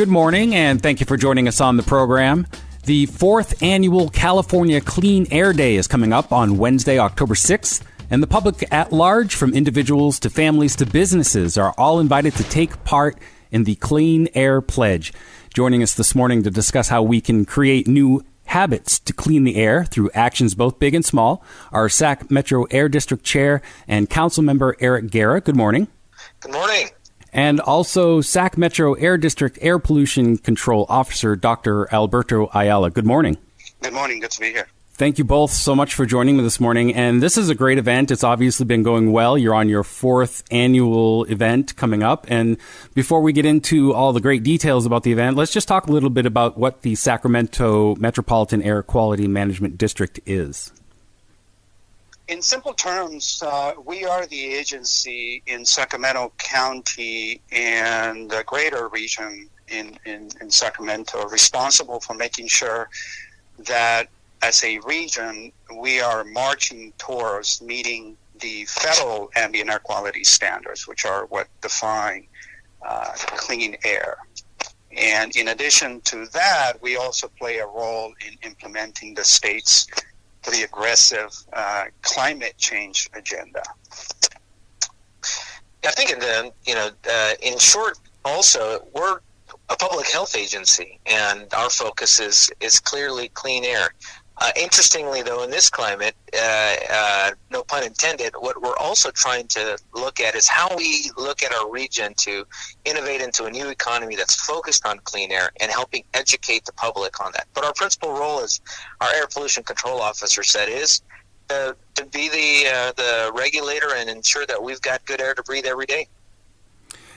Good morning, and thank you for joining us on the program. The 4th annual California Clean Air Day is coming up on Wednesday, October 6th, and the public at large, from individuals to families to businesses, are all invited to take part in the Clean Air Pledge. Joining us this morning to discuss how we can create new habits to clean the air through actions both big and small are Sac Metro Air District Chair and Councilmember Eric Guerra. Good morning. Good morning. And also Sac Metro Air District Air Pollution Control Officer, Dr. Alberto Ayala. Good morning. Good morning. Good to be here. Thank you both so much for joining me this morning. And this is a great event. It's obviously been going well. You're on your 4th annual event coming up. And before we get into all the great details about the event, let's just talk a little bit about what the Sacramento Metropolitan Air Quality Management District is. In simple terms, we are the agency in Sacramento County and the greater region in Sacramento responsible for making sure that as a region, we are marching towards meeting the federal ambient air quality standards, which are what define clean air. And in addition to that, we also play a role in implementing the state's pretty aggressive climate change agenda. I think, in short, also, we're a public health agency, and our focus is clearly clean air. Interestingly, though, in this climate, no pun intended, what we're also trying to look at is how we look at our region to innovate into a new economy that's focused on clean air and helping educate the public on that. But our principal role, as our air pollution control officer said, is to be the regulator and ensure that we've got good air to breathe every day.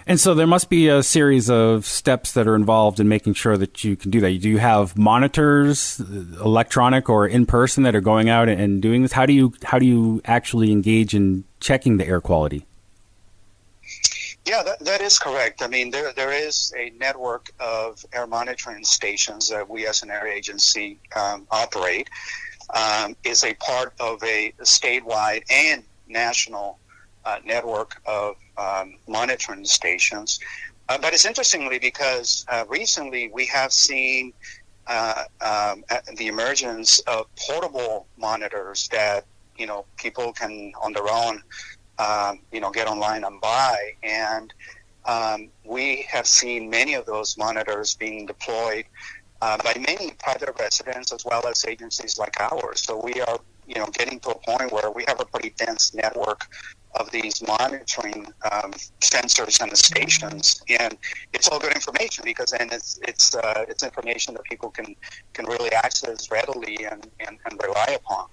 And so there must be a series of steps that are involved in making sure that you can do that. Do you have monitors, electronic or in person, that are going out and doing this? How do you actually engage in checking the air quality? Yeah, that is correct. I mean, there is a network of air monitoring stations that we as an air agency operate. Is a part of a statewide and national network of monitoring stations. But it's interestingly because recently we have seen the emergence of portable monitors that, people can on their own, get online and buy. And we have seen many of those monitors being deployed by many private residents as well as agencies like ours. So we are, getting to a point where we have a pretty dense network of these monitoring sensors and the stations, and it's all good information because then it's information that people can really access readily and rely upon.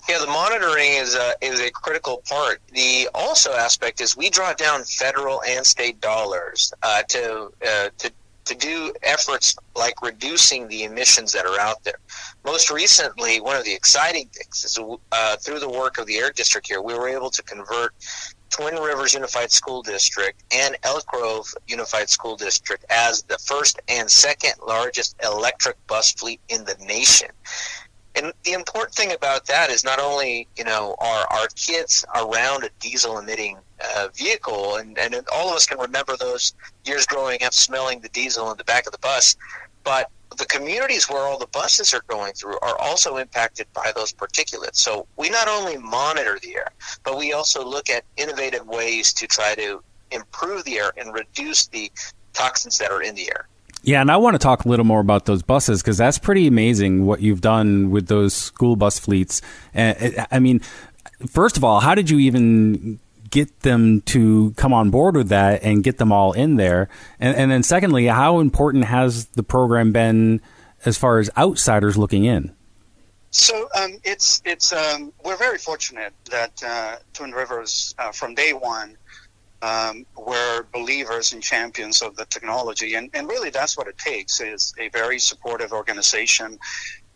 Yeah, the monitoring is a critical part. The also aspect is we draw down federal and state dollars to do efforts like reducing the emissions that are out there. Most recently, one of the exciting things is through the work of the Air District here, we were able to convert Twin Rivers Unified School District and Elk Grove Unified School District as the first and second largest electric bus fleet in the nation. And the important thing about that is not only, are our kids around a diesel-emitting vehicle, and all of us can remember those years growing up smelling the diesel in the back of the bus, but the communities where all the buses are going through are also impacted by those particulates. So we not only monitor the air, but we also look at innovative ways to try to improve the air and reduce the toxins that are in the air. Yeah, and I want to talk a little more about those buses because that's pretty amazing what you've done with those school bus fleets. I mean, first of all, how did you even get them to come on board with that and get them all in there? And then secondly, how important has the program been as far as outsiders looking in? So we're very fortunate that Twin Rivers from day one were believers and champions of the technology. And really that's what it takes, is a very supportive organization.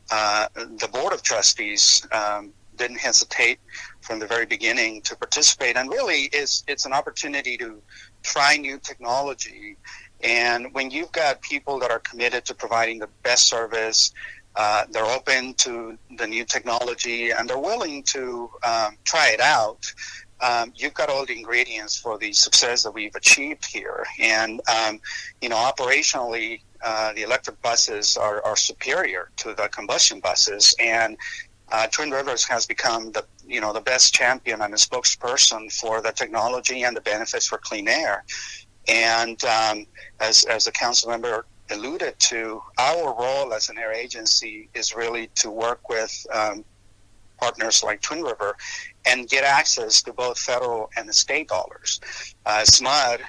The Board of Trustees didn't hesitate from the very beginning to participate. And really it's an opportunity to try new technology. And when you've got people that are committed to providing the best service, they're open to the new technology and they're willing to try it out, you've got all the ingredients for the success that we've achieved here. And, operationally, the electric buses are superior to the combustion buses. And Twin Rivers has become the best champion and a spokesperson for the technology and the benefits for clean air. And as the council member alluded to, our role as an air agency is really to work with partners like Twin River and get access to both federal and the state dollars. SMUD,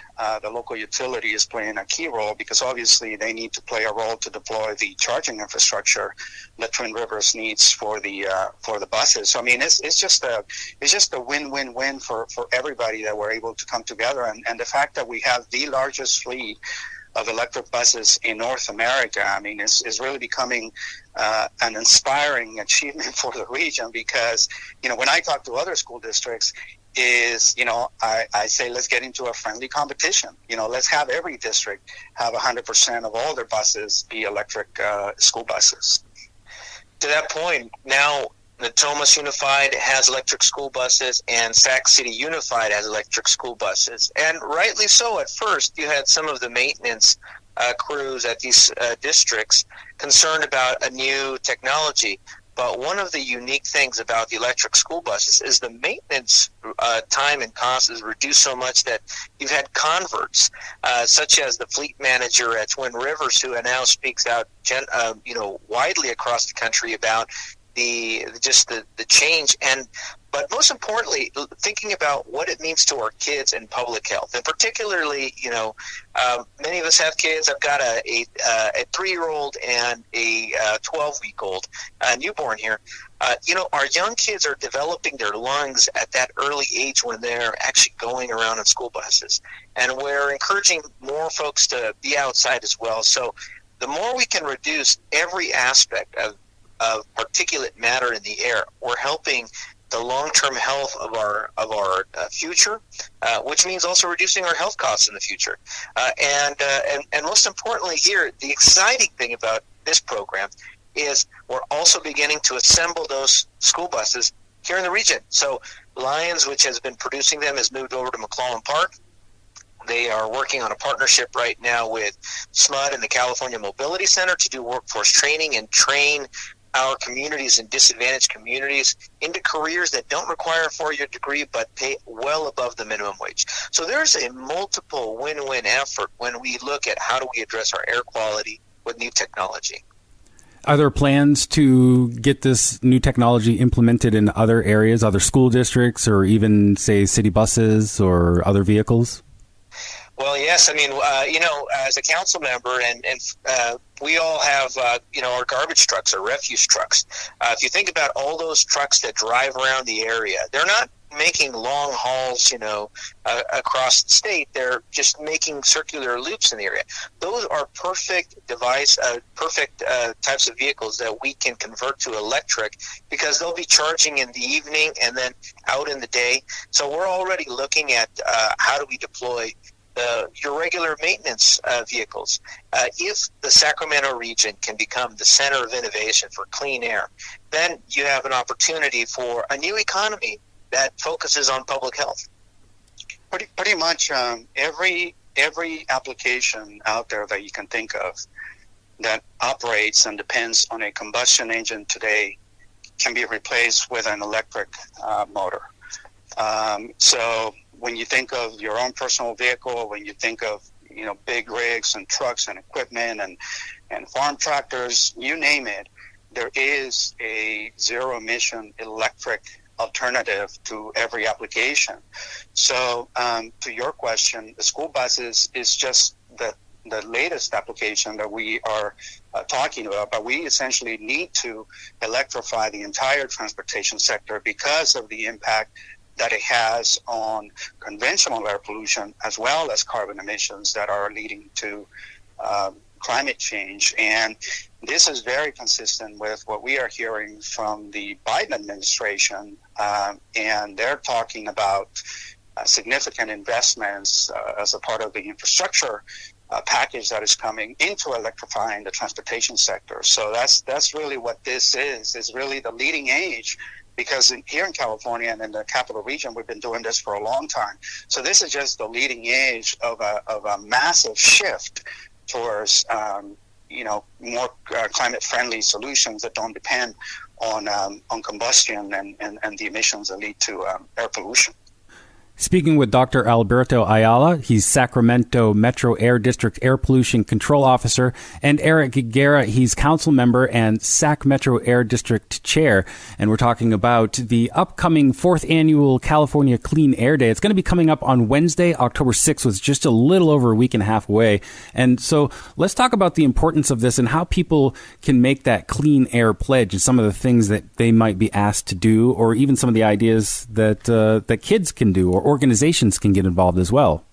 the local utility, is playing a key role because obviously they need to play a role to deploy the charging infrastructure that Twin Rivers needs for the buses. So I mean, it's just a win-win-win for everybody that we're able to come together, and the fact that we have the largest fleet of electric buses in North America, I mean, is really becoming an inspiring achievement for the region because, when I talk to other school districts, I say, let's get into a friendly competition. Let's have every district have 100% of all their buses be electric school buses. To that point, now Natomas Unified has electric school buses, and Sac City Unified has electric school buses. And rightly so. At first, you had some of the maintenance crews at these districts concerned about a new technology. But one of the unique things about the electric school buses is the maintenance time and cost is reduced so much that you've had converts, such as the fleet manager at Twin Rivers, who now speaks out, widely across the country about the change, but most importantly, thinking about what it means to our kids and public health, and particularly, many of us have kids. I've got a 3-year-old and a 12-week-old newborn here. Our young kids are developing their lungs at that early age when they're actually going around in school buses, and we're encouraging more folks to be outside as well. So the more we can reduce every aspect of particulate matter in the air, we're helping the long-term health of our future, which means also reducing our health costs in the future. And most importantly here, the exciting thing about this program is we're also beginning to assemble those school buses here in the region. So Lions, which has been producing them, has moved over to McClellan Park. They are working on a partnership right now with SMUD and the California Mobility Center to do workforce training and train our communities and disadvantaged communities into careers that don't require a 4-year degree but pay well above the minimum wage. So there's a multiple win-win effort when we look at how do we address our air quality with new technology. Are there plans to get this new technology implemented in other areas, other school districts, or even, say, city buses or other vehicles? Well, yes. I mean, as a council member, and we all have, our garbage trucks or refuse trucks. If you think about all those trucks that drive around the area, they're not making long hauls, across the state. They're just making circular loops in the area. Those are perfect types of vehicles that we can convert to electric because they'll be charging in the evening and then out in the day. So we're already looking at how do we deploy your regular maintenance vehicles. If the Sacramento region can become the center of innovation for clean air, then you have an opportunity for a new economy that focuses on public health. Pretty much every application out there that you can think of that operates and depends on a combustion engine today can be replaced with an electric motor. So when you think of your own personal vehicle, when you think of big rigs and trucks and equipment and farm tractors, you name it, there is a zero emission electric alternative to every application. So to your question, the school buses is just the latest application that we are talking about, but we essentially need to electrify the entire transportation sector because of the impact that it has on conventional air pollution as well as carbon emissions that are leading to climate change. And this is very consistent with what we are hearing from the Biden administration, and they're talking about significant investments as a part of the infrastructure package that is coming into electrifying the transportation sector. So that's really what this is really the leading edge because here in California and in the capital region, we've been doing this for a long time. So this is just the leading edge of a massive shift towards more climate-friendly solutions that don't depend on combustion and the emissions that lead to air pollution. Speaking with Dr. Alberto Ayala, he's Sacramento Metro Air District Air Pollution Control Officer, and Eric Guerra, he's council member and Sac Metro Air District Chair. And we're talking about the upcoming 4th Annual California Clean Air Day. It's going to be coming up on Wednesday, October 6th, which is just a little over a week and a half away. And so let's talk about the importance of this and how people can make that clean air pledge and some of the things that they might be asked to do, or even some of the ideas that kids can do or organizations can get involved as well.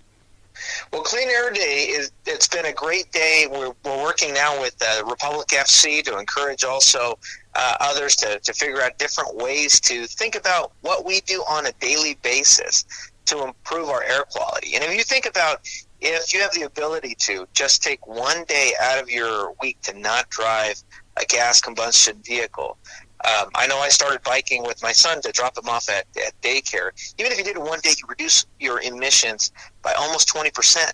Well, Clean Air Day it's been a great day. We're working now with Republic FC to encourage also others to figure out different ways to think about what we do on a daily basis to improve our air quality. And if you think about, if you have the ability to just take one day out of your week to not drive a gas combustion vehicle. I know I started biking with my son to drop him off at daycare. Even if you did it one day, you reduce your emissions by almost 20%.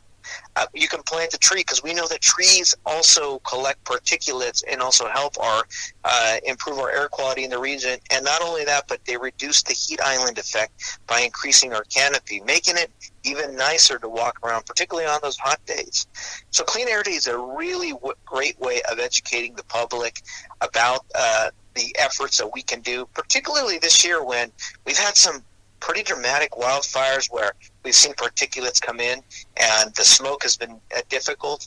You can plant a tree, because we know that trees also collect particulates and also help improve our air quality in the region. And not only that, but they reduce the heat island effect by increasing our canopy, making it even nicer to walk around, particularly on those hot days. So Clean Air Day is a really great way of educating the public about the efforts that we can do, particularly this year when we've had some pretty dramatic wildfires where we've seen particulates come in and the smoke has been difficult.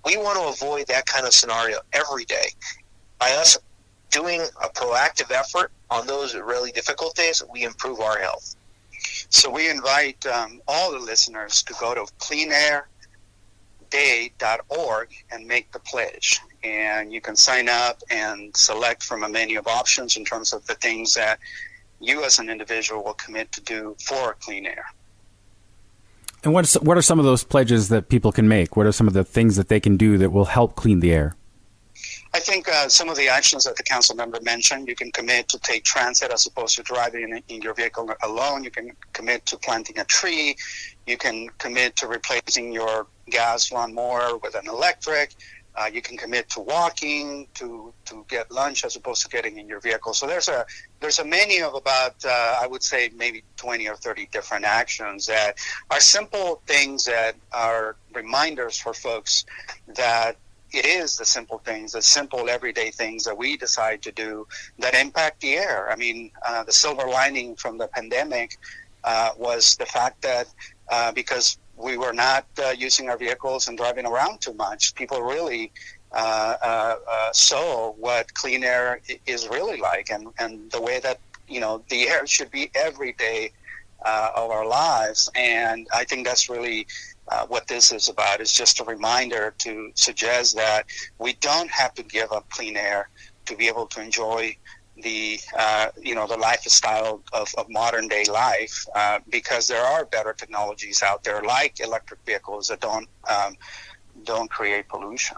We want to avoid that kind of scenario every day. By us doing a proactive effort on those really difficult days, we improve our health. So we invite all the listeners to go to cleanairday.org and make the pledge. And you can sign up and select from a menu of options in terms of the things that you as an individual will commit to do for clean air. And what are some of those pledges that people can make? What are some of the things that they can do that will help clean the air? I think some of the actions that the council member mentioned, you can commit to take transit as opposed to driving in your vehicle alone. You can commit to planting a tree. You can commit to replacing your gas lawnmower with an electric. You can commit to walking, to get lunch as opposed to getting in your vehicle. So there's a menu of about, I would say, maybe 20 or 30 different actions that are simple things that are reminders for folks that it is the simple things, the simple everyday things that we decide to do that impact the air. I mean, the silver lining from the pandemic was the fact that because we were not using our vehicles and driving around too much, people really saw what clean air is really like, and the way that the air should be every day of our lives. And I think that's really what this is about. It's just a reminder to suggest that we don't have to give up clean air to be able to enjoy the lifestyle of modern day life, because there are better technologies out there like electric vehicles that don't create pollution.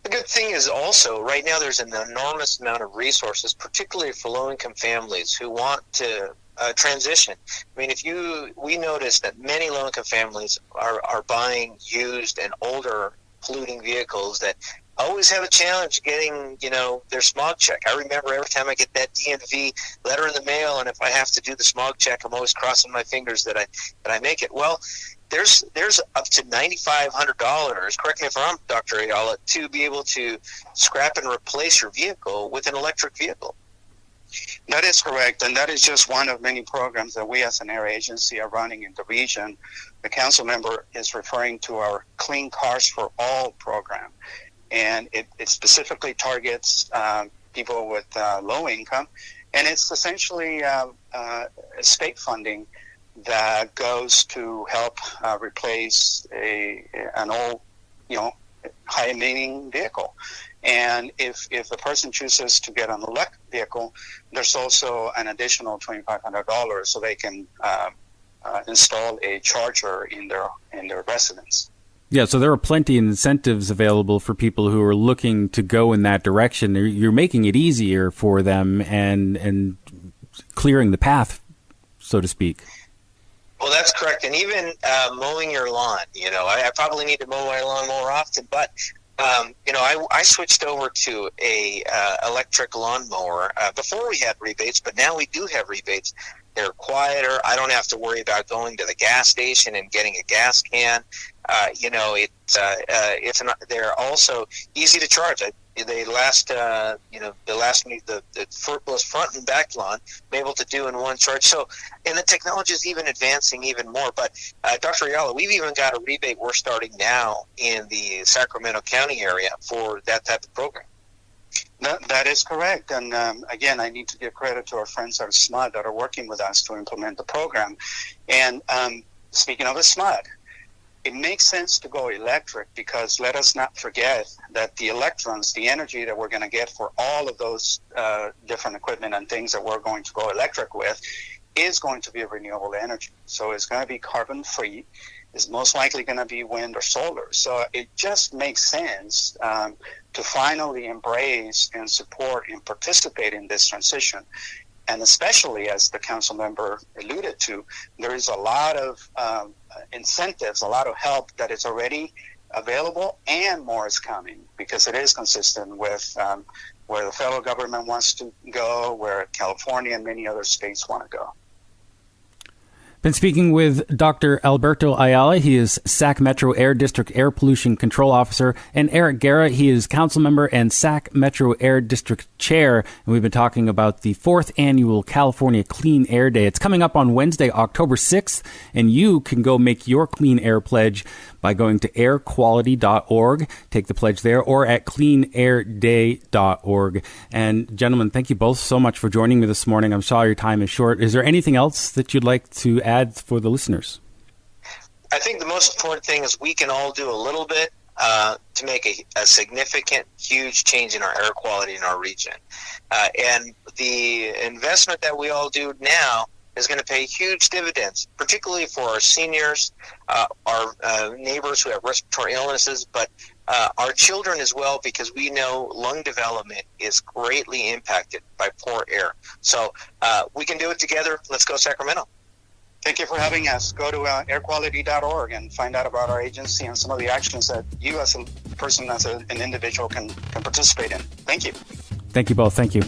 The good thing is also right now there's an enormous amount of resources, particularly for low-income families who want to transition. I mean, we notice that many low-income families are buying used and older polluting vehicles that always have a challenge getting, their smog check. I remember every time I get that DMV letter in the mail, and if I have to do the smog check, I'm always crossing my fingers that I make it. Well, there's up to $9,500, correct me if I'm wrong, Dr. Ayala, to be able to scrap and replace your vehicle with an electric vehicle. That is correct, and that is just one of many programs that we as an air agency are running in the region. The council member is referring to our Clean Cars for All program, and it specifically targets people with low income, and it's essentially state funding that goes to help replace an old, high-emitting vehicle. And if the person chooses to get an electric vehicle, there's also an additional $2,500 so they can install a charger in their residence. Yeah, so there are plenty of incentives available for people who are looking to go in that direction. You're making it easier for them and clearing the path, so to speak. Well, that's correct. And even mowing your lawn, I probably need to mow my lawn more often, but I switched over to a electric lawnmower before we had rebates, but now we do have rebates. They're quieter. I don't have to worry about going to the gas station and getting a gas can. They're also easy to charge. They last, me the front and back lawn, I'm able to do in one charge. So, and the technology is even advancing even more. But Dr. Ayala, we've even got a rebate we're starting now in the Sacramento County area for that type of program. That is correct. And again, I need to give credit to our friends at SMUD that are working with us to implement the program. And speaking of the SMUD, it makes sense to go electric because let us not forget that the electrons, the energy that we're going to get for all of those different equipment and things that we're going to go electric with is going to be renewable energy. So it's going to be carbon free. It's most likely going to be wind or solar. So it just makes sense to finally embrace and support and participate in this transition. And especially, as the council member alluded to, there is a lot of incentives, a lot of help that is already available, and more is coming because it is consistent with where the federal government wants to go, where California and many other states want to go. Been speaking with Dr. Alberto Ayala. He is SAC Metro Air District Air Pollution Control Officer, and Eric Guerra. He is council member and SAC Metro Air District Chair. And we've been talking about the 4th annual California Clean Air Day. It's coming up on Wednesday, October 6th, and you can go make your clean air pledge by going to airquality.org. Take the pledge there, or at cleanairday.org. And gentlemen, thank you both so much for joining me this morning. I'm sorry your time is short. Is there anything else that you'd like to add for the listeners? I think the most important thing is we can all do a little bit to make a significant, huge change in our air quality in our region. And the investment that we all do now is going to pay huge dividends, particularly for our seniors, our neighbors who have respiratory illnesses, but our children as well, because we know lung development is greatly impacted by poor air. So we can do it together. Let's go Sacramento. Thank you for having us. Go to airquality.org and find out about our agency and some of the actions that you as a person, as an individual can participate in. Thank you. Thank you both. Thank you.